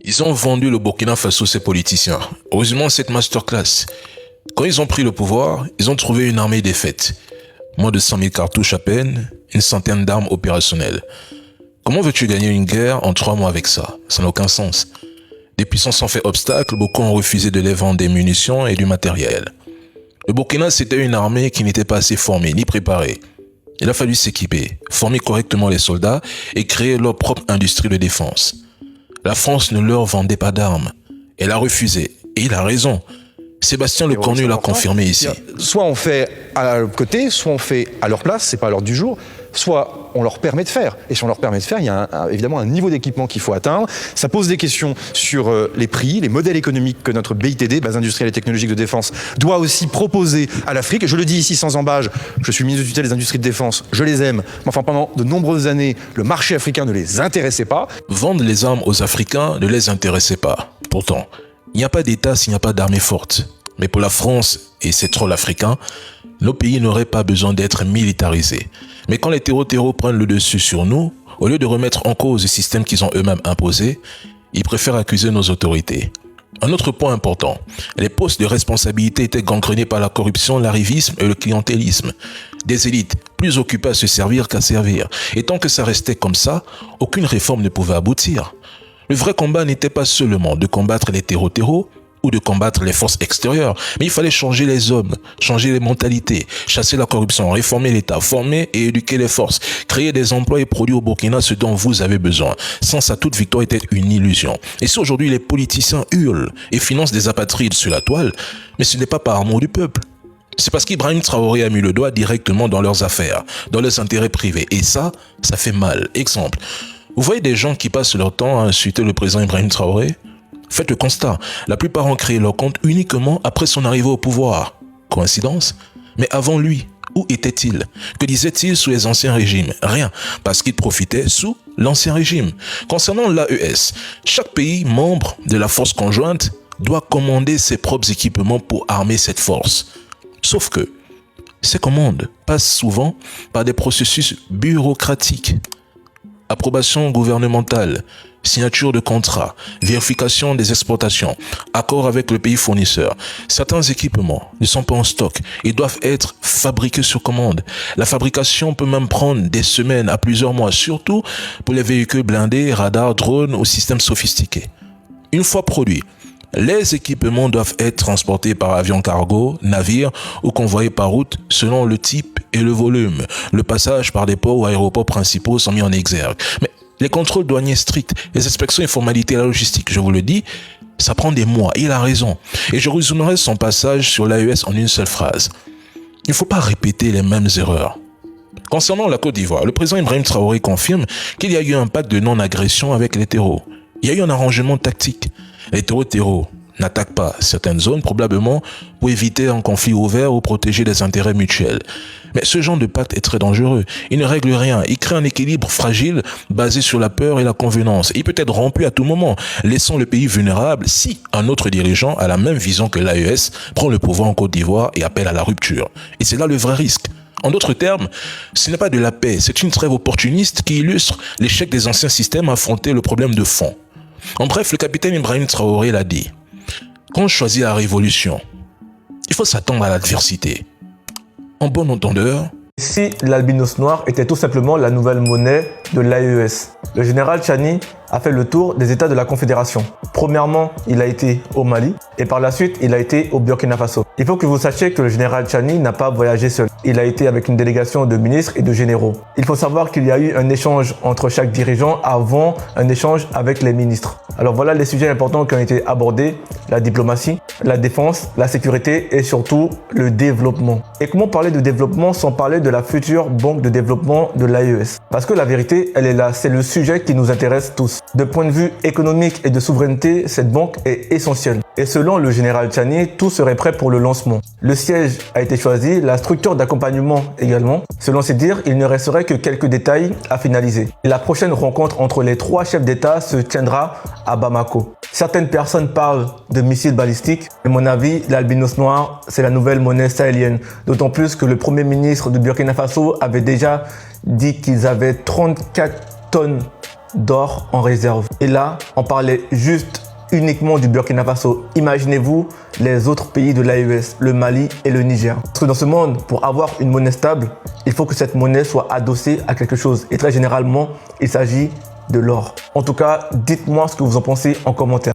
Ils ont vendu le Burkina Faso à ces politiciens. Heureusement, cette masterclass. Quand ils ont pris le pouvoir, ils ont trouvé une armée défaite. Moins de 100 000 cartouches à peine, une centaine d'armes opérationnelles. Comment veux-tu gagner une guerre en 3 mois avec ça? Ça n'a aucun sens. Des puissances ont fait obstacle, beaucoup ont refusé de les vendre des munitions et du matériel. Le Burkina, c'était une armée qui n'était pas assez formée ni préparée. Il a fallu s'équiper, former correctement les soldats et créer leur propre industrie de défense. La France ne leur vendait pas d'armes. Elle a refusé. Et il a raison. Sébastien Lecornu l'a confirmé ici. Soit on fait à leur côté, soit on fait à leur place, c'est pas à l'heure du jour, soit on leur permet de faire. Et si on leur permet de faire, il y a évidemment un niveau d'équipement qu'il faut atteindre. Ça pose des questions sur les prix, les modèles économiques que notre BITD, Base industrielle et technologique de défense, doit aussi proposer à l'Afrique. Je le dis ici sans embâche, je suis ministre de tutelle des industries de défense, je les aime, mais enfin pendant de nombreuses années, le marché africain ne les intéressait pas. Vendre les armes aux Africains ne les intéressait pas. Pourtant, il n'y a pas d'État s'il n'y a pas d'armée forte. Mais pour la France et ses trolls africains, nos pays n'auraient pas besoin d'être militarisés. Mais quand les terreaux prennent le dessus sur nous, au lieu de remettre en cause le système qu'ils ont eux-mêmes imposé, ils préfèrent accuser nos autorités. Un autre point important, les postes de responsabilité étaient gangrénés par la corruption, l'arrivisme et le clientélisme. Des élites plus occupées à se servir qu'à servir. Et tant que ça restait comme ça, aucune réforme ne pouvait aboutir. Le vrai combat n'était pas seulement de combattre les terreaux, ou de combattre les forces extérieures. Mais il fallait changer les hommes, changer les mentalités, chasser la corruption, réformer l'État, former et éduquer les forces, créer des emplois et produire au Burkina ce dont vous avez besoin. Sans ça, toute victoire était une illusion. Et si aujourd'hui les politiciens hurlent et financent des apatrides sur la toile, mais ce n'est pas par amour du peuple. C'est parce qu'Ibrahim Traoré a mis le doigt directement dans leurs affaires, dans leurs intérêts privés. Et ça fait mal. Exemple, vous voyez des gens qui passent leur temps à insulter le président Ibrahim Traoré? Faites le constat, la plupart ont créé leur compte uniquement après son arrivée au pouvoir. Coïncidence? Mais avant lui, où était-il? Que disait-il sous les anciens régimes? Rien, parce qu'il profitait sous l'ancien régime. Concernant l'AES, chaque pays membre de la force conjointe doit commander ses propres équipements pour armer cette force. Sauf que ces commandes passent souvent par des processus bureaucratiques. Approbation gouvernementale, signature de contrat, vérification des exportations, accord avec le pays fournisseur. Certains équipements ne sont pas en stock et doivent être fabriqués sur commande. La fabrication peut même prendre des semaines à plusieurs mois, surtout pour les véhicules blindés, radars, drones ou systèmes sophistiqués. Une fois produits, les équipements doivent être transportés par avion cargo, navire ou convoyés par route selon le type et le volume. Le passage par des ports ou aéroports principaux sont mis en exergue. Mais les contrôles douaniers stricts, les inspections et formalités de la logistique, je vous le dis, ça prend des mois. Il a raison. Et je résumerai son passage sur l'AES en une seule phrase. Il ne faut pas répéter les mêmes erreurs. Concernant la Côte d'Ivoire, le président Ibrahim Traoré confirme qu'il y a eu un pacte de non-agression avec les terreaux. Il y a eu un arrangement tactique. Les terreaux n'attaquent pas certaines zones, probablement pour éviter un conflit ouvert ou protéger des intérêts mutuels. Mais ce genre de pacte est très dangereux. Il ne règle rien. Il crée un équilibre fragile basé sur la peur et la convenance. Il peut être rompu à tout moment, laissant le pays vulnérable si un autre dirigeant a la même vision que l'AES, prend le pouvoir en Côte d'Ivoire et appelle à la rupture. Et c'est là le vrai risque. En d'autres termes, ce n'est pas de la paix, c'est une trêve opportuniste qui illustre l'échec des anciens systèmes à affronter le problème de fond. En bref, le capitaine Ibrahim Traoré l'a dit. Quand on choisit la révolution, il faut s'attendre à l'adversité. En bon entendeur, si l'albinos noir était tout simplement la nouvelle monnaie de l'AES, le général Tchani a fait le tour des États de la Confédération. Premièrement, il a été au Mali et par la suite, il a été au Burkina Faso. Il faut que vous sachiez que le général Tchani n'a pas voyagé seul. Il a été avec une délégation de ministres et de généraux. Il faut savoir qu'il y a eu un échange entre chaque dirigeant avant un échange avec les ministres. Alors voilà les sujets importants qui ont été abordés, la diplomatie, la défense, la sécurité et surtout le développement. Et comment parler de développement sans parler de la future banque de développement de l'AES? Parce que la vérité, elle est là, c'est le sujet qui nous intéresse tous. De point de vue économique et de souveraineté, cette banque est essentielle. Et selon le général Tchani, tout serait prêt pour le lancement. Le siège a été choisi, la structure d'accompagnement également. Selon ses dires, il ne resterait que quelques détails à finaliser. La prochaine rencontre entre les 3 chefs d'État se tiendra à Bamako. Certaines personnes parlent de missiles balistiques. À mon avis, l'albinos noir, c'est la nouvelle monnaie sahélienne. D'autant plus que le premier ministre du Burkina Faso avait déjà dit qu'ils avaient 34 tonnes d'or en réserve. Et là, on parlait juste uniquement du Burkina Faso. Imaginez-vous les autres pays de l'AES, le Mali et le Niger. Parce que dans ce monde, pour avoir une monnaie stable, il faut que cette monnaie soit adossée à quelque chose. Et très généralement, il s'agit de l'or. En tout cas, dites-moi ce que vous en pensez en commentaire.